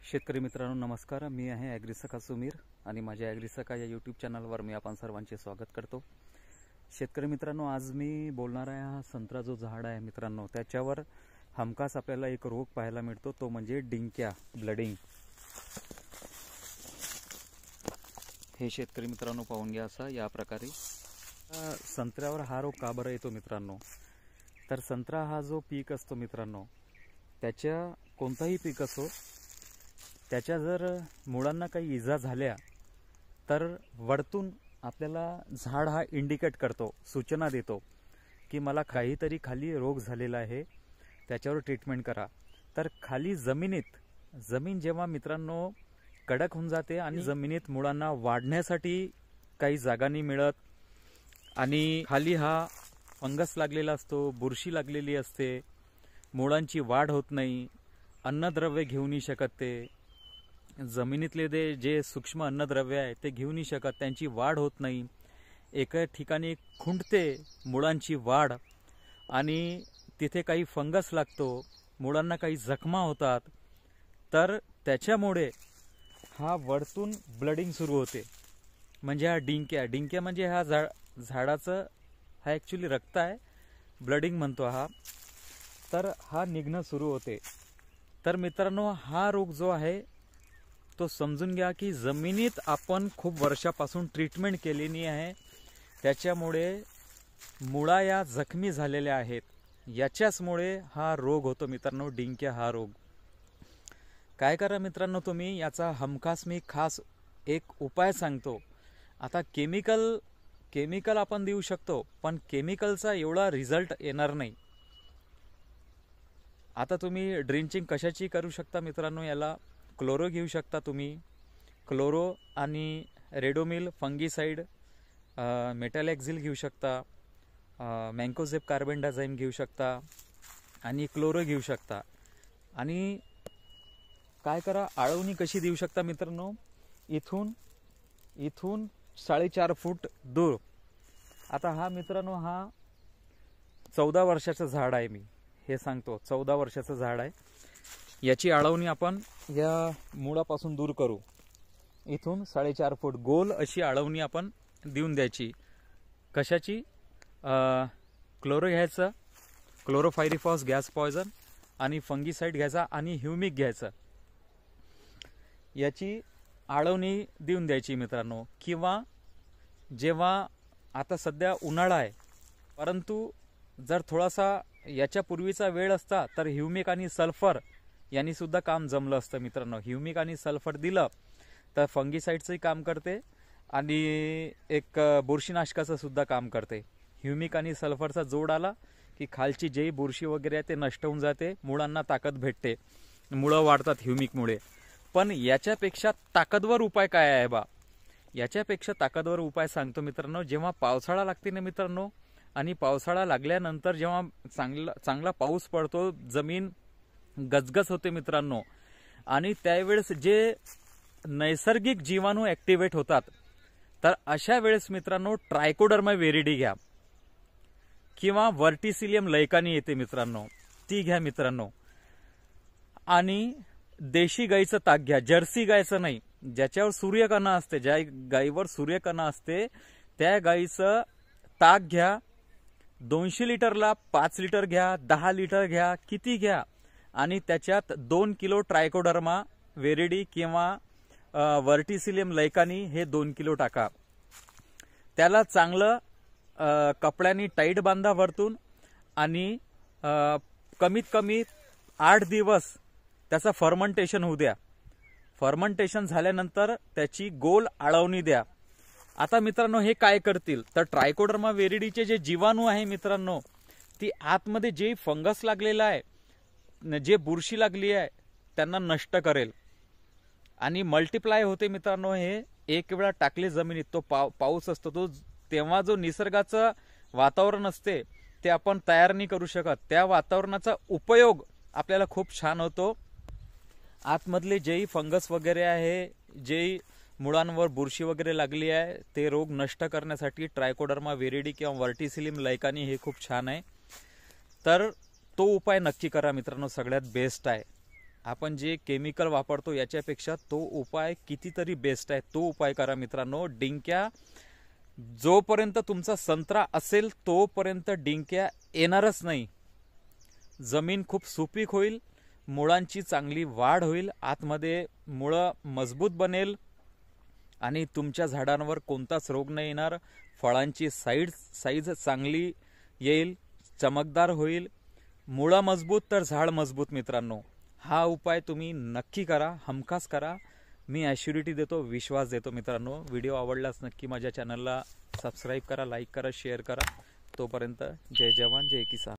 शेतकरी मित्रांनो नमस्कार, मी आहे ॲग्रीसखा सुमीर आणि माझ्या ॲग्रीसखा या यूट्यूब चॅनलवर मी आपण सर्वांचे स्वागत करतो। शेतकरी मित्रांनो, आज मी बोलणार आहे हा संत्रा जो झाड आहे मित्रांनो, त्याच्यावर हमखास आपल्याला एक रोग पाहायला मिळतो, तो म्हणजे डिंक्या ब्लडिंग। हे शेतकरी मित्रांनो पाहून घ्या, असा या प्रकारे संत्र्यावर हा रोग का बरं येतो मित्रांनो। तर संत्रा हा जो पीक असतो मित्रांनो, त्याच्या कोणताही पीक असो, त्याच्या जर मुळांना काही इजा झाल्या तर वरतून आपल्याला झाड हा इंडिकेट करतो, सूचना देतो की मला काहीतरी खाली रोग झालेला आहे, त्याच्यावर ट्रीटमेंट करा। तर खाली जमीन जेव्हा मित्रांनो कडक होऊन जाते आणि जमिनीत मुळांना वाढण्यासाठी काही जागा नाही मिळत आणि खाली हा फंगस लागलेला असतो, बुरशी लागलेली असते, मुळांची वाढ होत नाही, अन्नद्रव्य घेऊ नाही शकत, ते जमिनीतले जे सूक्ष्म अन्नद्रव्य आहे ते घेऊ नाही शकत, त्यांची वाढ होत नाही, एका ठिकाणी खुंटते मुळांची वाढ आणि तिथे काही फंगस लागतो, मुळांना काही जखमा होतात। तर त्याच्यामुळे हा वरतून ब्लडिंग सुरू होते, म्हणजे हा डिंक्या म्हणजे हा झाडाचं हा ॲक्च्युली रक्त आहे, ब्लडिंग म्हणतो हा। तर हा निघणं सुरू होते। तर मित्रांनो, हा रोग जो आहे तो समजून घ्या की जमिनीत आपण खूप वर्षापासून ट्रीटमेंट केलेली आहे, त्याच्यामुळे मुळा या जखमी झालेल्या आहेत, याच्याचमुळे हा रोग होतो मित्रांनो, डिंक्या हा रोग। काय करा मित्रांनो, तुम्ही याचा हमखास मी खास एक उपाय सांगतो। आता केमिकल आपण देऊ शकतो, पण केमिकलचा एवढा रिझल्ट येणार नाही। आता तुम्ही ड्रिंचिंग कशाची करू शकता मित्रांनो, याला क्लोरो घेऊ शकता तुम्ही, क्लोरो आणि रेडोमिल फंगीसाइड, मेटॅलेक्झिल घेऊ शकता, मँकोझेब कार्बेंडाझाईम घेऊ शकता आणि क्लोरो घेऊ शकता। आणि काय करा, आळवणी कशी देऊ शकता मित्रांनो, इथून 4.5 फूट दूर। आता हा मित्रांनो हा 14 वर्षाचं झाड आहे, मी हे सांगतो 14 वर्षाचं झाड आहे, याची आळवणी आपण या मुळापासून दूर करू, इथून 4.5 फूट गोल अशी आळवणी आपण देऊन द्यायची। कशाची? क्लोरो घ्यायचं, क्लोरोफायरिफॉस गॅस पॉयझन, आणि फंगीसाइड घ्यायचा आणि ह्युमिक घ्यायचं, याची आळवणी देऊन द्यायची मित्रांनो। किंवा जेव्हा आता सध्या उन्हाळा आहे, परंतु जर थोडासा याच्यापूर्वीचा वेळ असता तर ह्युमिक आणि सल्फर यांनी सुद्धा काम जमलं असतं मित्रांनो। ह्युमिक आणि सल्फर दिलं तर फंगीसाइडचंही काम करते आणि एक बुरशीनाशकाचं सुद्धा काम करते। ह्युमिक आणि सल्फरचा जोड आला की खालची जे बुरशी वगैरे आहे ते नष्ट होऊन जाते, मुळांना ताकद भेटते, मुळं वाढतात ह्युमिकमुळे। पण याच्यापेक्षा ताकदवर उपाय काय आहे बा? याच्यापेक्षा ताकदवर उपाय सांगतो मित्रांनो। जेव्हा पावसाळा लागते ना मित्रांनो, आणि पावसाळा लागल्यानंतर जेव्हा चांगला पाऊस पडतो, जमीन गजगज होते मित्रांनो, आणि त्यावेळेस जे नैसर्गिक जीवाणू ॲक्टिवेट होतात, तर अशा वेळेस मित्रांनो ट्रायकोडर्मा विरिडी घ्या किंवा वर्टिसिलियम लैकानी येते मित्रांनो, ती घ्या मित्रांनो। आणि देशी गाईचं ताक घ्या, जर्सी गायचं नाही, ज्याच्यावर सूर्यकणा असते, ज्या गाईवर सूर्यकणा असते त्या गाईचं ताक घ्या। 200 लिटरला 5 लिटर घ्या, 10 लिटर घ्या, किती घ्या, आणि त्याच्यात 2 किलो ट्रायकोडर्मा विरिडी किंवा वर्टिसिलियम लैकानी हे 2 किलो टाका। त्याला चांगलं कपड्याने टाईट बांधा वरतून, आणि कमीत कमी 8 दिवस त्याचा फर्मेंटेशन होऊ द्या। फर्मेंटेशन झाल्यानंतर त्याची गोल आळवणी द्या। आता मित्रांनो हे काय करतील, तर ट्रायकोडर्मा विरिडीचे जे जीवाणू आहे मित्रांनो, ती आतमध्ये जे फंगस लागलेला आहे, जे बुरशी लागली आहे, त्यांना नष्ट करेल आणि मल्टिप्लाय होते मित्रांनो। हे एक वेळा टाकले जमिनीत, तो पाऊस असतो, तो तेव्हा जो निसर्गाचं वातावरण असते ते आपण तयार नाही करू शकत, त्या वातावरणाचा उपयोग आपल्याला खूप छान होतो। आतमधले जेही फंगस वगैरे आहे, जे मुळांवर बुरशी वगैरे लागली आहे, ते रोग नष्ट करण्यासाठी ट्रायकोडर्मा विरिडी किंवा वर्टिसिलियम लैकानी हे खूप छान आहे। तर तो उपाय नक्की करा मित्रांनो, सगळ्यात बेस्ट आहे। आपण जे केमिकल वापरतो याच्यापेक्षा तो उपाय कितीतरी बेस्ट आहे. तो उपाय करा मित्रांनो. डिंक्या जोपर्यंत तुमचा संत्रा असेल तोपर्यंत डिंक्या येणारच नाही. जमीन खूप सुपीक होईल, मुळांची चांगली वाढ होईल, आतमध्ये मुळं मजबूत बनेल आणि तुमच्या झाडांवर कोणताच रोग नाही येणार. फळांची साईज चांगली येईल, चमकदार होईल. मुळं मजबूत तर झाड मजबूत. मित्रांनो, हा उपाय तुम्ही नक्की करा, हमखास करा. मी ॲश्युरिटी देतो, विश्वास देतो. मित्रांनो, व्हिडिओ आवडल्यास नक्की माझ्या चॅनलला सबस्क्राईब करा, लाईक करा, शेअर करा. तोपर्यंत जय जवान जय किसान.